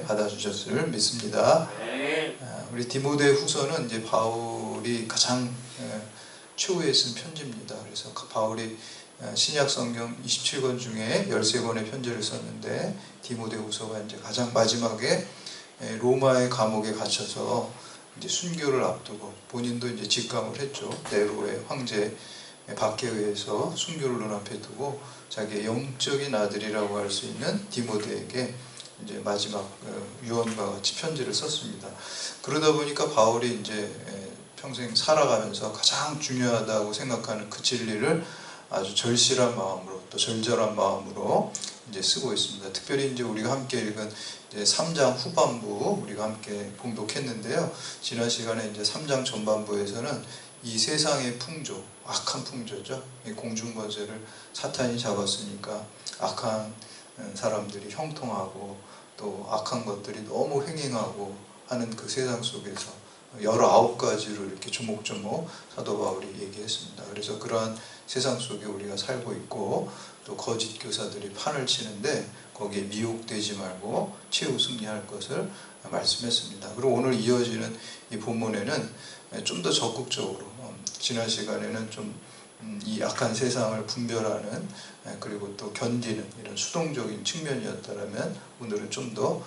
받아주셨을 믿습니다. 우리 디모데 후서는 이제 바울이 가장 최후에 쓴 편지입니다. 그래서 바울이 신약 성경 27권 중에 13권의 편지를 썼는데 디모데 후서가 이제 가장 마지막에 로마의 감옥에 갇혀서 이제 순교를 앞두고 본인도 이제 직감을 했죠. 네로의 황제 박해에 의해서 순교를 눈앞에 두고 자기의 영적인 아들이라고 할 수 있는 디모데에게 이제 마지막 유언과 같이 편지를 썼습니다. 그러다 보니까 바울이 이제 평생 살아가면서 가장 중요하다고 생각하는 그 진리를 아주 절실한 마음으로 또 절절한 마음으로 이제 쓰고 있습니다. 특별히 이제 우리가 함께 읽은 이제 3장 후반부 우리가 함께 봉독했는데요. 지난 시간에 이제 3장 전반부에서는 이 세상의 풍조, 악한 풍조죠. 이 공중권세를 사탄이 잡았으니까 악한 사람들이 형통하고 또 악한 것들이 너무 횡행하고 하는 그 세상 속에서 19가지로 이렇게 조목조목 사도 바울이 얘기했습니다. 그래서 그러한 세상 속에 우리가 살고 있고 또 거짓 교사들이 판을 치는데 거기에 미혹되지 말고 최후 승리할 것을 말씀했습니다. 그리고 오늘 이어지는 이 본문에는 좀 더 적극적으로 지난 시간에는 좀 이 악한 세상을 분별하는 그리고 또 견디는 이런 수동적인 측면이었다면 오늘은 좀 더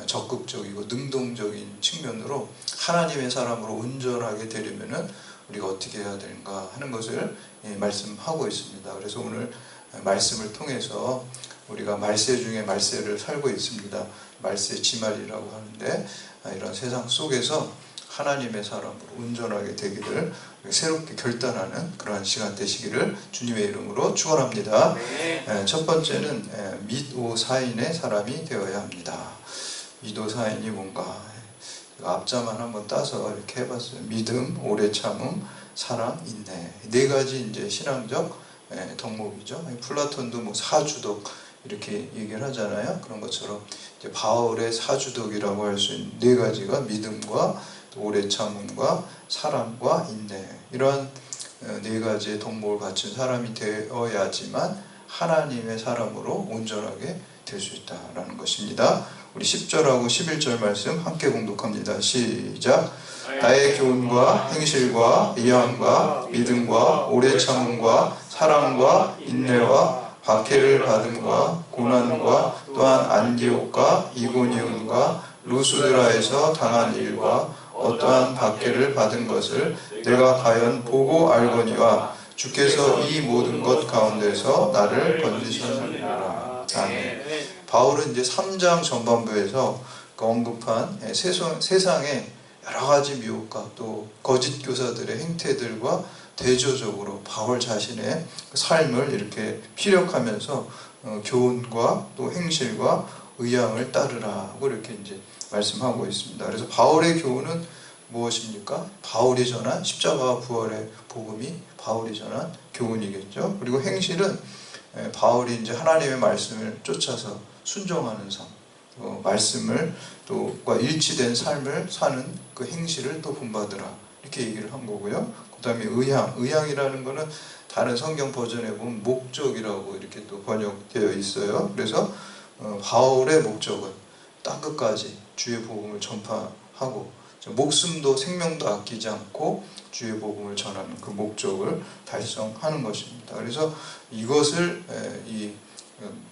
적극적이고 능동적인 측면으로 하나님의 사람으로 온전하게 되려면은 우리가 어떻게 해야 되는가 하는 것을 말씀하고 있습니다. 그래서 오늘 말씀을 통해서 우리가 말세 중에 말세를 살고 있습니다. 말세 지말이라고 하는데 이런 세상 속에서 하나님의 사람으로 온전하게 되기를 새롭게 결단하는 그러한 시간 되시기를 주님의 이름으로 축원합니다. 첫 번째는 미도사인의 사람이 되어야 합니다. 미도사인이 뭔가 앞자만 한번 따서 이렇게 해봤어요. 믿음, 오래 참음, 사랑, 인내. 네 가지 이제 신앙적 덕목이죠. 플라톤도 뭐 사주덕 이렇게 얘기를 하잖아요. 그런 것처럼 이제 바울의 사주덕이라고 할 수 있는 네 가지가 믿음과 오래 참음과 사랑과 인내, 이러한 네 가지의 덕목을 갖춘 사람이 되어야지만 하나님의 사람으로 온전하게 될 수 있다라는 것입니다. 우리 10절하고 11절 말씀 함께 공독합니다. 시작. 나의 교훈과 행실과 의함과 믿음과 오래 참음과 사랑과 인내와 박해를 받음과 고난과 또한 안디옥과 이고니온과 루스드라에서 당한 일과 어떠한 박해를 받은 것을 내가 과연 보고 알거니와 주께서 이 모든 것 가운데서 나를 건지셨느니라. 아멘. 바울은 이제 3장 전반부에서 언급한 세상의 여러 가지 미혹과 또 거짓 교사들의 행태들과 대조적으로 바울 자신의 삶을 이렇게 피력하면서 교훈과 또 행실과 의향을 따르라고 이렇게 이제 말씀하고 있습니다. 그래서 바울의 교훈은 무엇입니까? 바울이 전한 십자가와 부활의 복음이 바울이 전한 교훈이겠죠. 그리고 행실은 바울이 이제 하나님의 말씀을 쫓아서 순종하는 삶, 말씀을 또과 일치된 삶을 사는 그 행실을 또 본받으라 이렇게 얘기를 한 거고요. 그 다음에 의향이라는 거는 다른 성경 버전에 보면 목적이라고 이렇게 또 번역되어 있어요. 그래서 바울의 목적은 땅끝까지 주의 복음을 전파하고 목숨도 생명도 아끼지 않고 주의 복음을 전하는 그 목적을 달성하는 것입니다. 그래서 이것을 이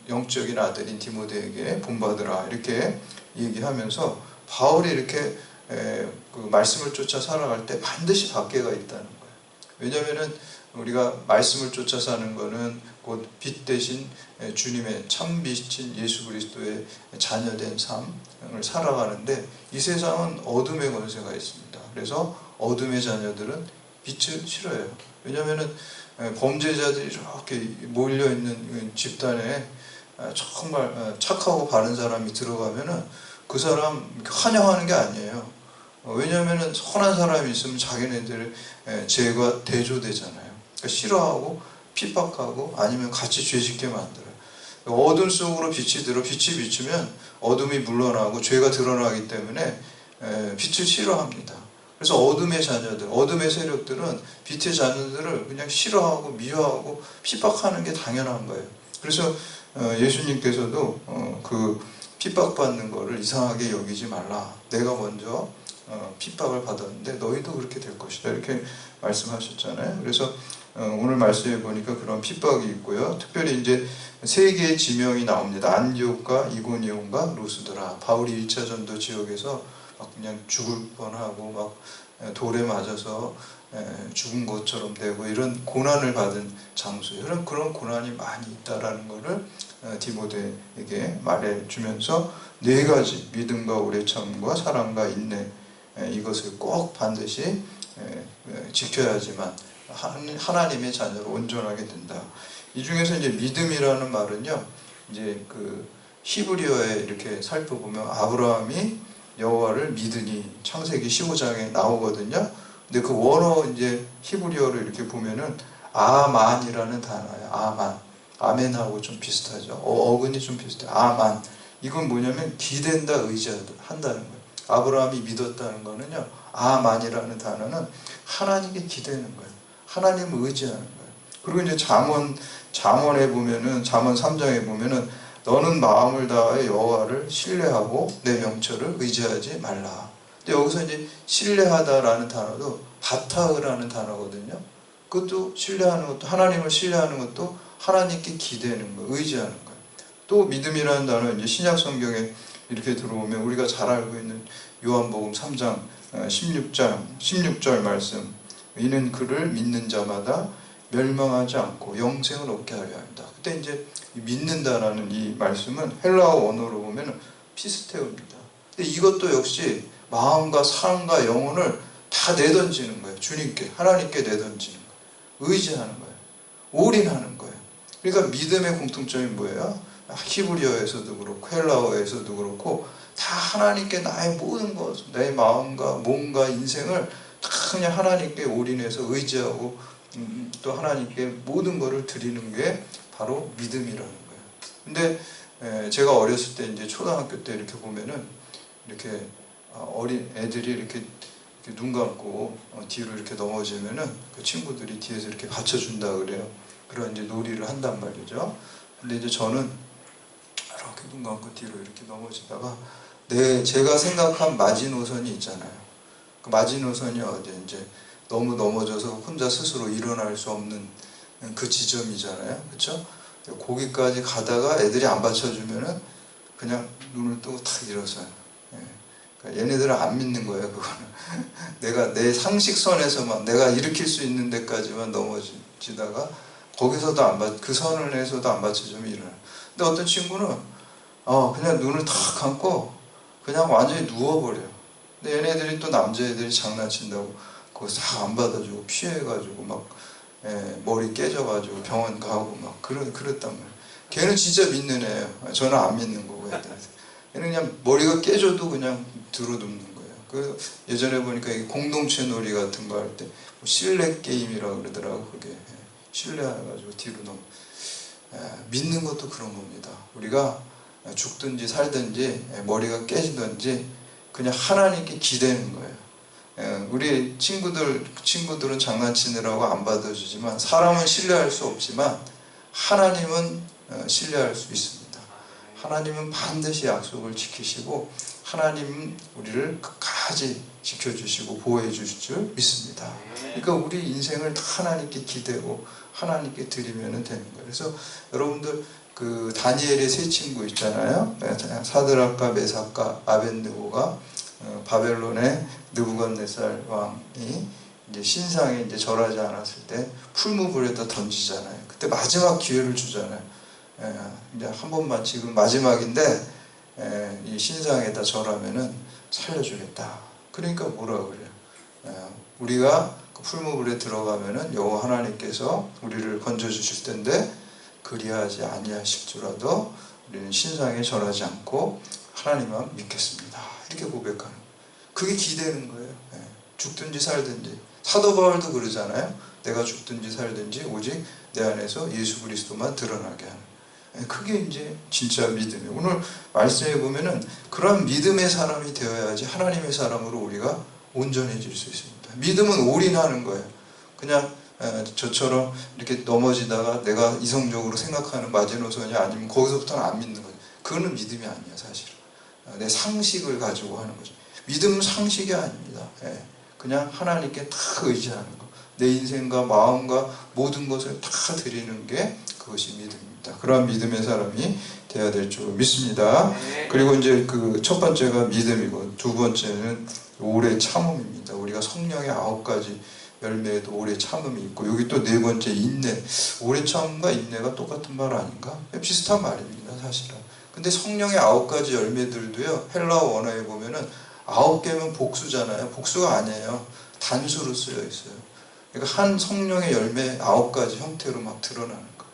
영적인 아들인 디모데에게 본받으라 이렇게 얘기하면서 바울이 이렇게 그 말씀을 쫓아 살아갈 때 반드시 박해가 있다는 거예요. 왜냐하면은 우리가 말씀을 쫓아 사는 것은 곧 빛 대신 주님의 참빛인 예수 그리스도의 자녀된 삶을 살아가는데 이 세상은 어둠의 권세가 있습니다. 그래서 어둠의 자녀들은 빛을 싫어해요. 왜냐하면 범죄자들이 이렇게 몰려있는 집단에 정말 착하고 바른 사람이 들어가면 그 사람 환영하는 게 아니에요. 왜냐하면 선한 사람이 있으면 자기네들 죄가 대조되잖아요. 그러니까 싫어하고 핍박하고 아니면 같이 죄짓게 만들어요. 어둠 속으로 빛이 들어 빛이 비추면 어둠이 물러나고 죄가 드러나기 때문에 빛을 싫어합니다. 그래서 어둠의 자녀들, 어둠의 세력들은 빛의 자녀들을 그냥 싫어하고 미워하고 핍박하는 게 당연한 거예요. 그래서 예수님께서도 그 핍박받는 거를 이상하게 여기지 말라. 내가 먼저 핍박을 받았는데 너희도 그렇게 될 것이다. 이렇게 말씀하셨잖아요. 그래서 오늘 말씀해 보니까 그런 핍박이 있고요. 특별히 이제 세 개의 지명이 나옵니다. 안디옥과 이고니온과 루스드라. 바울이 1차 전도 지역에서 막 그냥 죽을 뻔하고 막 돌에 맞아서 죽은 것처럼 되고 이런 고난을 받은 장소예요. 그런 고난이 많이 있다라는 것을 디모데에게 말해주면서 네 가지 믿음과 오래 참과 사랑과 인내 이것을 꼭 반드시 지켜야지만 하나님의 자녀로 온전하게 된다. 이 중에서 이제 믿음이라는 말은요, 이제 그 히브리어에 이렇게 살펴보면 아브라함이 여호와를 믿으니 창세기 15장에 나오거든요. 근데 그 원어 이제 히브리어를 이렇게 보면은 아만이라는 단어예요. 아만. 아멘하고 좀 비슷하죠. 어근이 좀 비슷해요. 아만. 이건 뭐냐면 기댄다, 의지한다는 거예요. 아브라함이 믿었다는 거는요, 아만이라는 단어는 하나님께 기대는 거예요. 하나님을 의지하는 거예요. 그리고 이제 잠언에 보면은, 잠언 3장에 보면은 너는 마음을 다해 여호와를 신뢰하고 내 명철을 의지하지 말라. 근데 여기서 이제 신뢰하다라는 단어도 바타흐라는 단어거든요. 그것도 신뢰하는 것도, 하나님을 신뢰하는 것도 하나님께 기대는 거예요. 의지하는 거예요. 또 믿음이라는 단어, 이제 신약 성경에 이렇게 들어오면 우리가 잘 알고 있는 요한복음 3장 16절 말씀. 이는 그를 믿는 자마다 멸망하지 않고 영생을 얻게 하려 합니다. 그때 이제 믿는다라는 이 말씀은 헬라어 원어로 보면 피스테오입니다. 근데 이것도 역시 마음과 삶과 영혼을 다 내던지는 거예요. 주님께, 하나님께 내던지는 거예요. 의지하는 거예요. 올인하는 거예요. 그러니까 믿음의 공통점이 뭐예요? 히브리어에서도 그렇고 헬라어에서도 그렇고 다 하나님께 나의 모든 것, 내 마음과 몸과 인생을 다 그냥 하나님께 올인해서 의지하고 또 하나님께 모든 것을 드리는 게 바로 믿음이라는 거예요. 근데 제가 어렸을 때 이제 초등학교 때 이렇게 보면은 이렇게 어린 애들이 이렇게 눈 감고 뒤로 이렇게 넘어지면은 그 친구들이 뒤에서 이렇게 받쳐준다 그래요. 그런 이제 놀이를 한단 말이죠. 근데 이제 저는 이렇게 눈 감고 뒤로 이렇게 넘어지다가 제가 생각한 마지노선이 있잖아요. 그 마지노선이 어디 이제 너무 넘어져서 혼자 스스로 일어날 수 없는 그 지점이잖아요. 그렇죠? 거기까지 가다가 애들이 안 받쳐주면은 그냥 눈을 뜨고 탁 일어서요. 그러니까 얘네들은 안 믿는 거예요. 그거는 내가 내 상식선에서만 내가 일으킬 수 있는 데까지만 넘어지다가 거기서도 그 선을 내서도 안 받쳐주면 일어나요. 근데 어떤 친구는 그냥 눈을 탁 감고 그냥 완전히 누워버려요. 근데 얘네들이 또 남자애들이 장난친다고 그거 싹 안 받아주고 피해가지고 막 머리 깨져가지고 병원 가고 막 그랬단 말이에요. 걔는 진짜 믿는 애예요. 저는 안 믿는 거고 애들한테. 얘는 그냥 머리가 깨져도 그냥 들어눕는 거예요. 그 예전에 보니까 공동체 놀이 같은 거 할 때 실내 게임이라고 그러더라고. 그게 신뢰해가지고 뒤로 믿는 것도 그런 겁니다. 우리가 죽든지 살든지 머리가 깨지든지 그냥 하나님께 기대는 거예요. 우리 친구들은 장난치느라고 안 받아주지만 사람은 신뢰할 수 없지만 하나님은 신뢰할 수 있습니다. 하나님은 반드시 약속을 지키시고 하나님은 우리를 끝까지 지켜주시고 보호해 주실 줄 믿습니다. 그러니까 우리 인생을 다 하나님께 기대고 하나님께 드리면 되는 거예요. 그래서 여러분들 그 다니엘의 세 친구 있잖아요. 사드락과 메삭과 아벳느고가 바벨론의 느부갓네살 왕이 이제 신상에 이제 절하지 않았을 때 풀무불에다 던지잖아요. 그때 마지막 기회를 주잖아요. 이제 한 번만 지금 마지막인데 이 신상에다 절하면은 살려주겠다. 그러니까 뭐라 그래요? 우리가 그 풀무불에 들어가면은 여호와 하나님께서 우리를 건져주실 텐데 그리하지 아니하실지라도 우리는 신상에 절하지 않고 하나님만 믿겠습니다. 이렇게 고백하는. 그게 기대는 거예요. 죽든지 살든지. 사도 바울도 그러잖아요. 내가 죽든지 살든지 오직 내 안에서 예수 그리스도만 드러나게 하는. 그게 이제 진짜 믿음이에요. 오늘 말씀해 보면은 그런 믿음의 사람이 되어야지 하나님의 사람으로 우리가 온전해질 수 있습니다. 믿음은 올인하는 거예요. 그냥 저처럼 이렇게 넘어지다가 내가 이성적으로 생각하는 마지노선이 아니면 거기서부터는 안 믿는 거예요. 그거는 믿음이 아니야 사실은. 내 상식을 가지고 하는 거죠. 믿음은 상식이 아닙니다. 예. 그냥 하나님께 다 의지하는 거. 내 인생과 마음과 모든 것을 다 드리는 게 그것이 믿음입니다. 그러한 믿음의 사람이 되어야 될 줄 믿습니다. 그리고 이제 그 첫 번째가 믿음이고, 두 번째는 오래 참음입니다. 우리가 성령의 9가지 열매에도 오래 참음이 있고, 여기 또 네 번째 인내. 오래 참음과 인내가 똑같은 말 아닌가? 비슷한 말입니다 사실은. 근데 성령의 9가지 열매들도요, 헬라어 원어에 보면은 9개면 복수잖아요. 복수가 아니에요. 단수로 쓰여 있어요. 그러니까 한 성령의 열매 9가지 형태로 막 드러나는 거.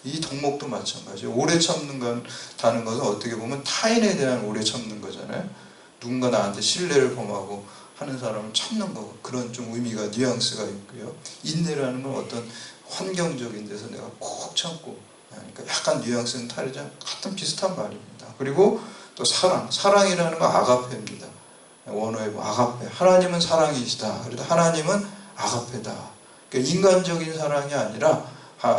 이 덕목도 마찬가지예요. 오래 참는다는 것은 어떻게 보면 타인에 대한 오래 참는 거잖아요. 누군가 나한테 신뢰를 범하고 하는 사람을 참는 거. 그런 좀 의미가, 뉘앙스가 있고요. 인내라는 건 어떤 환경적인 데서 내가 꼭 참고, 그러니까 약간 뉘앙스는 다르지만 같은 비슷한 말입니다. 그리고 또 사랑. 사랑이라는 건 아가페입니다. 원어에 아가페. 하나님은 사랑이시다. 그래도 하나님은 아가페다. 그러니까 인간적인 사랑이 아니라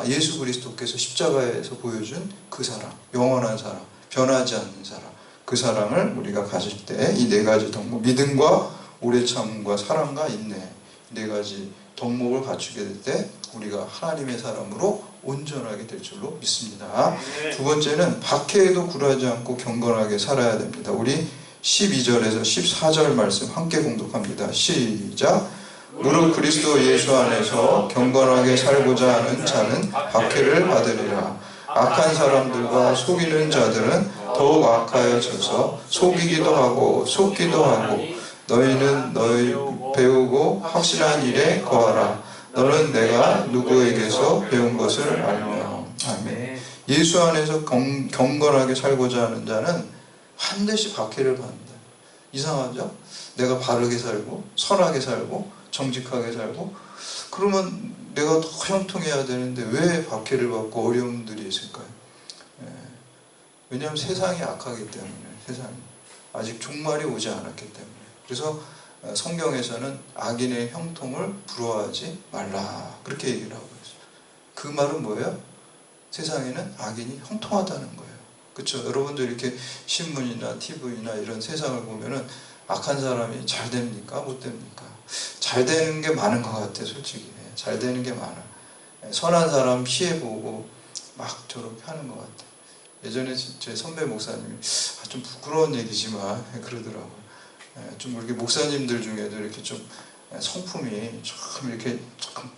예수 그리스도께서 십자가에서 보여준 그 사랑, 영원한 사랑, 변하지 않는 사랑, 그 사랑을 우리가 가질 때 이 네 가지 덕목, 믿음과 오래 참음과 사랑과 인내, 네 가지 덕목을 갖추게 될 때 우리가 하나님의 사람으로 온전하게 될 줄로 믿습니다. 두 번째는 박해에도 굴하지 않고 경건하게 살아야 됩니다. 우리 12절에서 14절 말씀 함께 공독합니다. 시작. 무릇 그리스도 예수 안에서 경건하게 살고자 하는 자는 박해를 받으리라. 악한 사람들과 속이는 자들은 더욱 악하여져서 속이기도 하고 속기도 하고, 너희는 너희 배우고 확실한 일에 거하라. 너는 내가 누구에게서 배운 것을 알며. 아멘. 예수 안에서 경건하게 살고자 하는 자는 반드시 박해를 받는다. 이상하죠? 내가 바르게 살고 선하게 살고 정직하게 살고 그러면 내가 더 형통해야 되는데 왜 박해를 받고 어려움들이 있을까요? 왜냐하면 세상이 악하기 때문에, 세상이 아직 종말이 오지 않았기 때문에. 그래서 성경에서는 악인의 형통을 부러워하지 말라, 그렇게 얘기를 하고 있어요. 그 말은 뭐예요? 세상에는 악인이 형통하다는 거예요. 그렇죠? 여러분들 이렇게 신문이나 TV나 이런 세상을 보면은 악한 사람이 잘 됩니까? 못 됩니까? 잘 되는 게 많은 것 같아요, 솔직히. 잘 되는 게 많아. 선한 사람 피해보고 막 저렇게 하는 것 같아요. 예전에 제 선배 목사님이 좀 부끄러운 얘기지만 그러더라고요. 좀 이렇게 목사님들 중에도 이렇게 좀 성품이 좀 이렇게 조금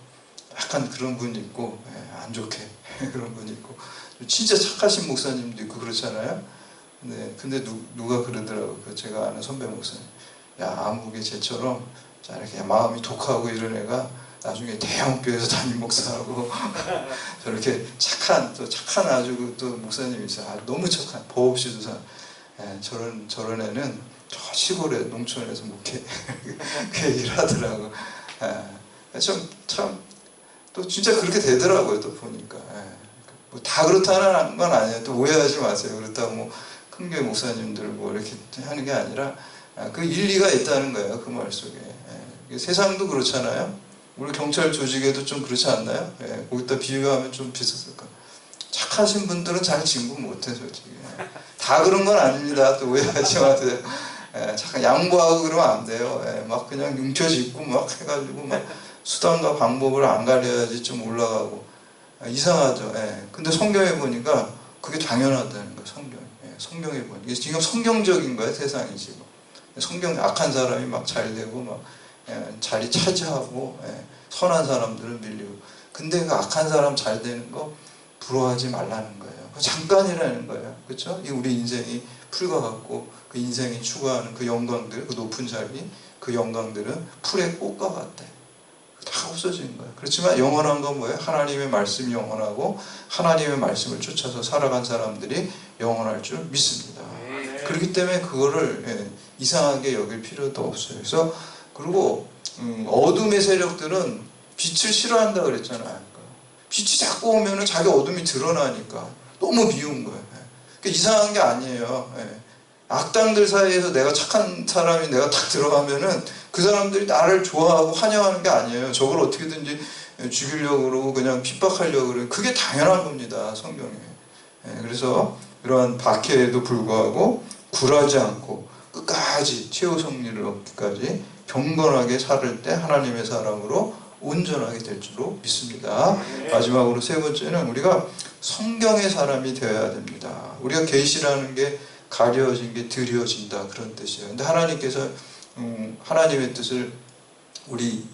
약간 그런 분이 있고, 안 좋게 그런 분이 있고, 진짜 착하신 목사님도 있고 그렇잖아요. 근데 누가 그러더라고요. 제가 아는 선배 목사님. 야, 아무개 쟤처럼 이렇게 마음이 독하고 이런 애가 나중에 대형 교회에서 담임 목사하고 저렇게 착한 아주 또 목사님이 있어요. 너무 착한, 법 없이도 저런 애는 저 시골에 농촌에서 목회 그 얘기를 하더라고. 참 또 진짜 그렇게 되더라고요. 또 보니까. 뭐 다 그렇다는 건 아니에요. 또 오해하지 마세요. 그렇다고 뭐 큰 교회 목사님들 뭐 이렇게 하는 게 아니라 그 일리가 있다는 거예요. 그 말 속에. 세상도 그렇잖아요. 우리 경찰 조직에도 좀 그렇지 않나요? 거기다 비교하면 좀 비슷할까. 착하신 분들은 잘 진급 못해, 솔직히. 다 그런 건 아닙니다. 또 오해하지 마세요. 잠깐 양보하고 그러면 안 돼요. 막 그냥 뭉쳐짓고 막 해가지고 막 수단과 방법을 안 가려야지 좀 올라가고. 이상하죠. 근데 성경에 보니까 그게 당연하다는 거예요. 성경에 보니까. 이게 지금 성경적인 거예요, 세상이 지금. 성경 악한 사람이 막 잘 되고 막 자리 차지하고 선한 사람들은 밀리고. 근데 그 악한 사람 잘 되는 거 부러워하지 말라는 거예요. 잠깐이라는 거예요. 그렇죠? 이 우리 인생이 풀과 같고 그 인생이 추구하는 그 영광들, 그 높은 자리, 그 영광들은 풀의 꽃과 같대. 다 없어지는 거예요. 그렇지만 영원한 건 뭐예요? 하나님의 말씀이 영원하고 하나님의 말씀을 쫓아서 살아간 사람들이 영원할 줄 믿습니다. 그렇기 때문에 그거를 이상하게 여길 필요도 없어요. 그래서 그리고 어둠의 세력들은 빛을 싫어한다 그랬잖아요. 빛이 자꾸 오면은 자기 어둠이 드러나니까 너무 미운 거예요. 그러니까 이상한 게 아니에요. 악당들 사이에서 내가 착한 사람이 내가 딱 들어가면은 그 사람들이 나를 좋아하고 환영하는 게 아니에요. 저걸 어떻게든지 죽이려고 그러고 그냥 핍박하려고 그래요. 그게 당연한 겁니다, 성경에. 그래서 그러한 박해에도 불구하고 굴하지 않고 끝까지 최후 승리를 얻기까지 경건하게 살을 때 하나님의 사람으로 온전하게 될 줄로 믿습니다. 마지막으로 세 번째는 우리가 성경의 사람이 되어야 됩니다. 우리가 계시라는 게 가려진 게 드려진다 그런 뜻이에요. 근데 하나님께서 하나님의 뜻을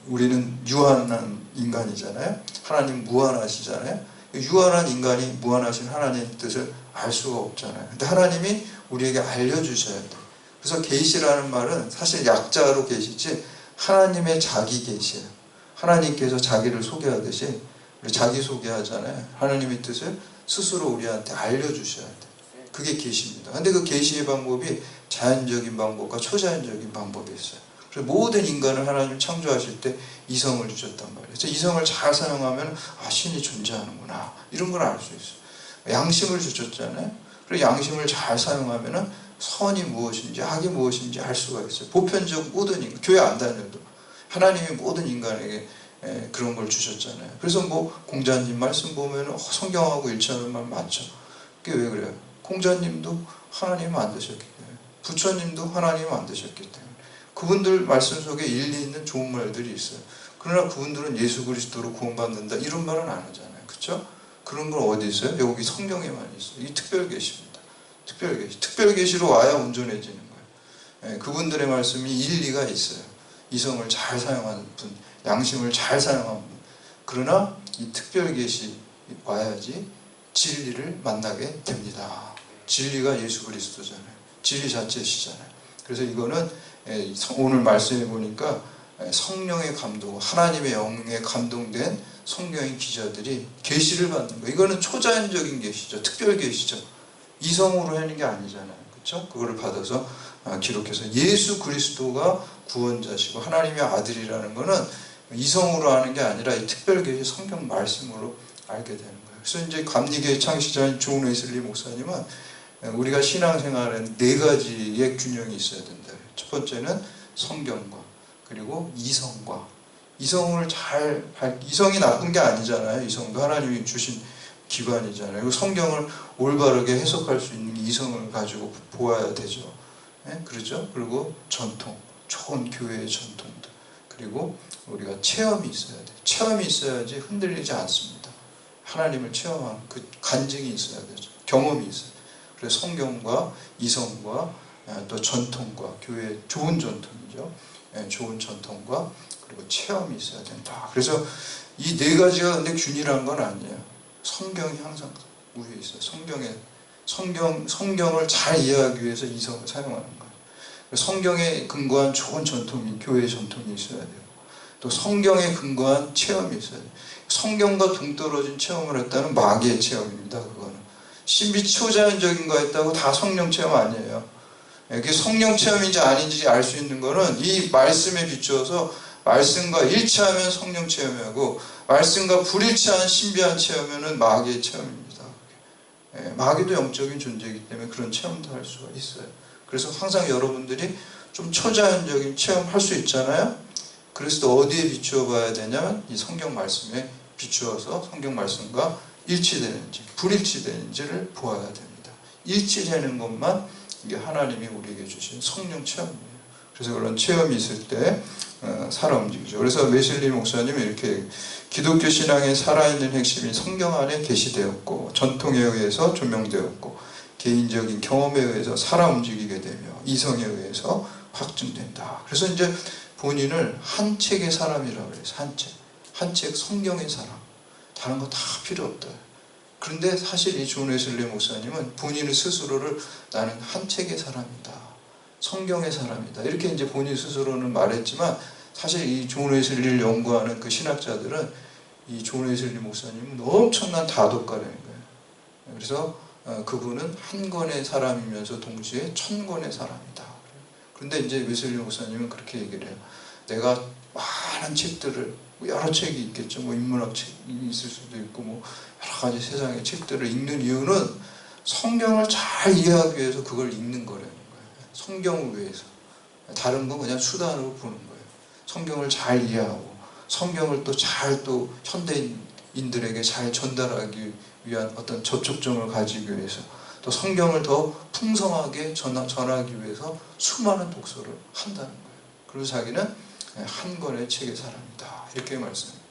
우리는 유한한 인간이잖아요. 하나님 무한하시잖아요. 유한한 인간이 무한하신 하나님의 뜻을 알 수가 없잖아요. 근데 하나님이 우리에게 알려주셔야 돼요. 그래서 계시라는 말은 사실 약자로 계시지 하나님의 자기 계시예요. 하나님께서 자기를 소개하듯이 우리 자기 소개하잖아요. 하나님의 뜻을 스스로 우리한테 알려주셔야 돼요. 그게 계시입니다. 근데 그 계시의 방법이 자연적인 방법과 초자연적인 방법이 있어요. 그래서 모든 인간을 하나님 창조하실 때 이성을 주셨단 말이에요. 그래서 이성을 잘 사용하면 신이 존재하는구나 이런 걸 알 수 있어요. 양심을 주셨잖아요. 그리고 양심을 잘 사용하면 선이 무엇인지 악이 무엇인지 알 수가 있어요. 보편적 모든 인간, 교회 안 다녀도 하나님이 모든 인간에게 그런 걸 주셨잖아요. 그래서 공자님 말씀 보면 성경하고 일치하는 말 맞죠. 그게 왜 그래요? 공자님도 하나님이 만드셨기 때문에, 부처님도 하나님이 만드셨기 때문에 그분들 말씀 속에 일리 있는 좋은 말들이 있어요. 그러나 그분들은 예수 그리스도로 구원받는다 이런 말은 안 하잖아요. 그렇죠? 그런 건 어디 있어요? 여기 성경에만 있어요. 이 특별계시입니다. 특별계시. 특별계시로 와야 온전해지는 거예요. 그분들의 말씀이 일리가 있어요. 이성을 잘 사용하는 분, 양심을 잘 사용하는 분. 그러나 이 특별계시 와야지 진리를 만나게 됩니다. 진리가 예수 그리스도잖아요. 진리 자체시잖아요. 그래서 이거는 오늘 말씀해 보니까 성령의 감동, 하나님의 영에 감동된 성경의 기자들이 계시를 받는 거예요. 이거는 초자연적인 계시죠. 특별 계시죠. 이성으로 하는 게 아니잖아요. 그렇죠? 그거를 받아서 기록해서 예수 그리스도가 구원자시고 하나님의 아들이라는 거는 이성으로 하는 게 아니라 이 특별 계시 성경 말씀으로 알게 되는 거예요. 그래서 이제 감리교의 창시자인 존 웨슬리 목사님은 우리가 신앙생활엔 네 가지의 균형이 있어야 된다. 첫 번째는 성경과 그리고 이성과 이성이 나쁜 게 아니잖아요. 이성도 하나님이 주신 기관이잖아요. 성경을 올바르게 해석할 수 있는 이성을 가지고 보아야 되죠. 그렇죠? 그리고 전통, 좋은 교회의 전통들. 그리고 우리가 체험이 있어야 돼요. 체험이 있어야지 흔들리지 않습니다. 하나님을 체험한 그 간증이 있어야 되죠. 경험이 있어요. 그래서 성경과 이성과 또 전통과 교회의 좋은 전통이죠. 좋은 전통과 그리고 체험이 있어야 된다. 그래서 이 네 가지가 근데 균일한 건 아니에요. 성경이 항상 위에 있어요. 성경을 잘 이해하기 위해서 이성을 사용하는 거예요. 성경에 근거한 좋은 전통이, 교회의 전통이 있어야 돼요. 또 성경에 근거한 체험이 있어야 돼요. 성경과 동떨어진 체험을 했다는 마귀의 체험입니다. 그거는 신비 초자연적인 거 했다고 다 성령 체험 아니에요. 이게 성령 체험인지 아닌지 알 수 있는 거는 이 말씀에 비추어서 말씀과 일치하면 성령 체험이고 말씀과 불일치한 신비한 체험은 마귀의 체험입니다. 마귀도 영적인 존재이기 때문에 그런 체험도 할 수가 있어요. 그래서 항상 여러분들이 좀 초자연적인 체험할 수 있잖아요. 그래서 또 어디에 비추어 봐야 되냐면 이 성경 말씀에 비추어서 성경 말씀과 일치되는지 불일치되는지를 보아야 됩니다. 일치되는 것만 이게 하나님이 우리에게 주신 성령 체험이에요. 그래서 그런 체험이 있을 때 살아 움직이죠. 그래서 웨슬리 목사님이 이렇게 기독교 신앙의 살아있는 핵심이 성경 안에 계시되었고 전통에 의해서 조명되었고 개인적인 경험에 의해서 살아 움직이게 되며 이성에 의해서 확증된다. 그래서 이제 본인을 한 책의 사람이라고 그래요. 한 책 성경의 사람. 다른 거 다 필요 없다. 그런데 사실 이 존 웨슬리 목사님은 본인 스스로를 나는 한 책의 사람이다. 성경의 사람이다. 이렇게 이제 본인 스스로는 말했지만 사실 이 존 웨슬리를 연구하는 그 신학자들은 이 존 웨슬리 목사님은 엄청난 다독가라는 거예요. 그래서 그분은 한 권의 사람이면서 동시에 천 권의 사람이다. 그런데 이제 웨슬리 목사님은 그렇게 얘기를 해요. 내가 많은 책들을 여러 책이 있겠죠. 인문학 책이 있을 수도 있고 여러 가지 세상의 책들을 읽는 이유는 성경을 잘 이해하기 위해서 그걸 읽는 거라는 거예요. 성경을 위해서. 다른 건 그냥 수단으로 보는 거예요. 성경을 잘 이해하고 성경을 또 잘 또 현대인들에게 잘 전달하기 위한 어떤 접촉점을 가지기 위해서 또 성경을 더 풍성하게 전하기 위해서 수많은 독서를 한다는 거예요. 그리고 자기는 한 권의 책의 사람이다, 이렇게 말씀해요.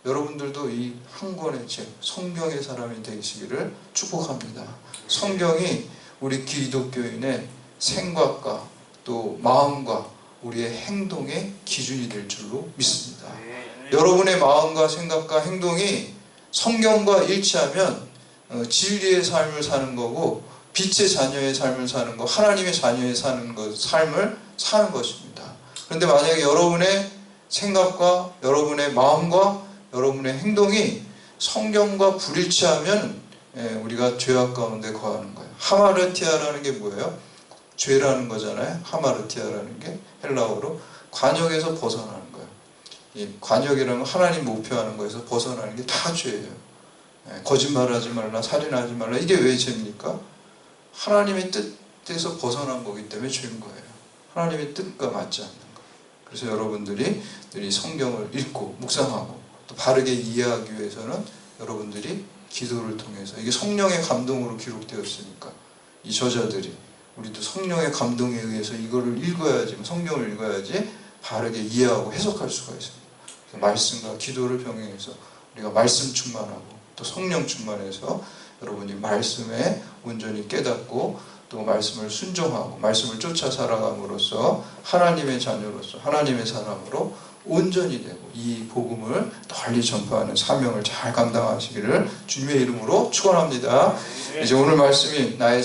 여러분들도 이 한 권의 책, 성경의 사람이 되시기를 축복합니다. 성경이 우리 기독교인의 생각과 또 마음과 우리의 행동의 기준이 될 줄로 믿습니다. 여러분의 마음과 생각과 행동이 성경과 일치하면 진리의 삶을 사는 거고, 빛의 자녀의 삶을 사는 거, 하나님의 자녀의 삶을 사는 것입니다. 그런데 만약에 여러분의 생각과 여러분의 마음과 여러분의 행동이 성경과 불일치하면 우리가 죄악 가운데 거하는 거예요. 하마르티아라는 게 뭐예요? 죄라는 거잖아요. 하마르티아라는 게 헬라어로 관역에서 벗어나는 거예요. 이 관역이라는 건 하나님 목표하는 거에서 벗어나는 게 다 죄예요. 거짓말하지 말라, 살인하지 말라, 이게 왜 죄입니까? 하나님의 뜻에서 벗어난 거기 때문에 죄인 거예요. 하나님의 뜻과 맞지 않는 거예요. 그래서 여러분들이 늘 성경을 읽고 묵상하고 또 바르게 이해하기 위해서는 여러분들이 기도를 통해서, 이게 성령의 감동으로 기록되었으니까 이 저자들이, 우리도 성령의 감동에 의해서 이거를 읽어야지, 성경을 읽어야지 바르게 이해하고 해석할 수가 있습니다. 말씀과 기도를 병행해서 우리가 말씀 충만하고 또 성령 충만해서 여러분이 말씀에 온전히 깨닫고 또 말씀을 순종하고 말씀을 쫓아 살아감으로써 하나님의 자녀로서 하나님의 사람으로 온전히 되고 이 복음을 널리 전파하는 사명을 잘 감당하시기를 주님의 이름으로 축원합니다. 이제 오늘 말씀이 나의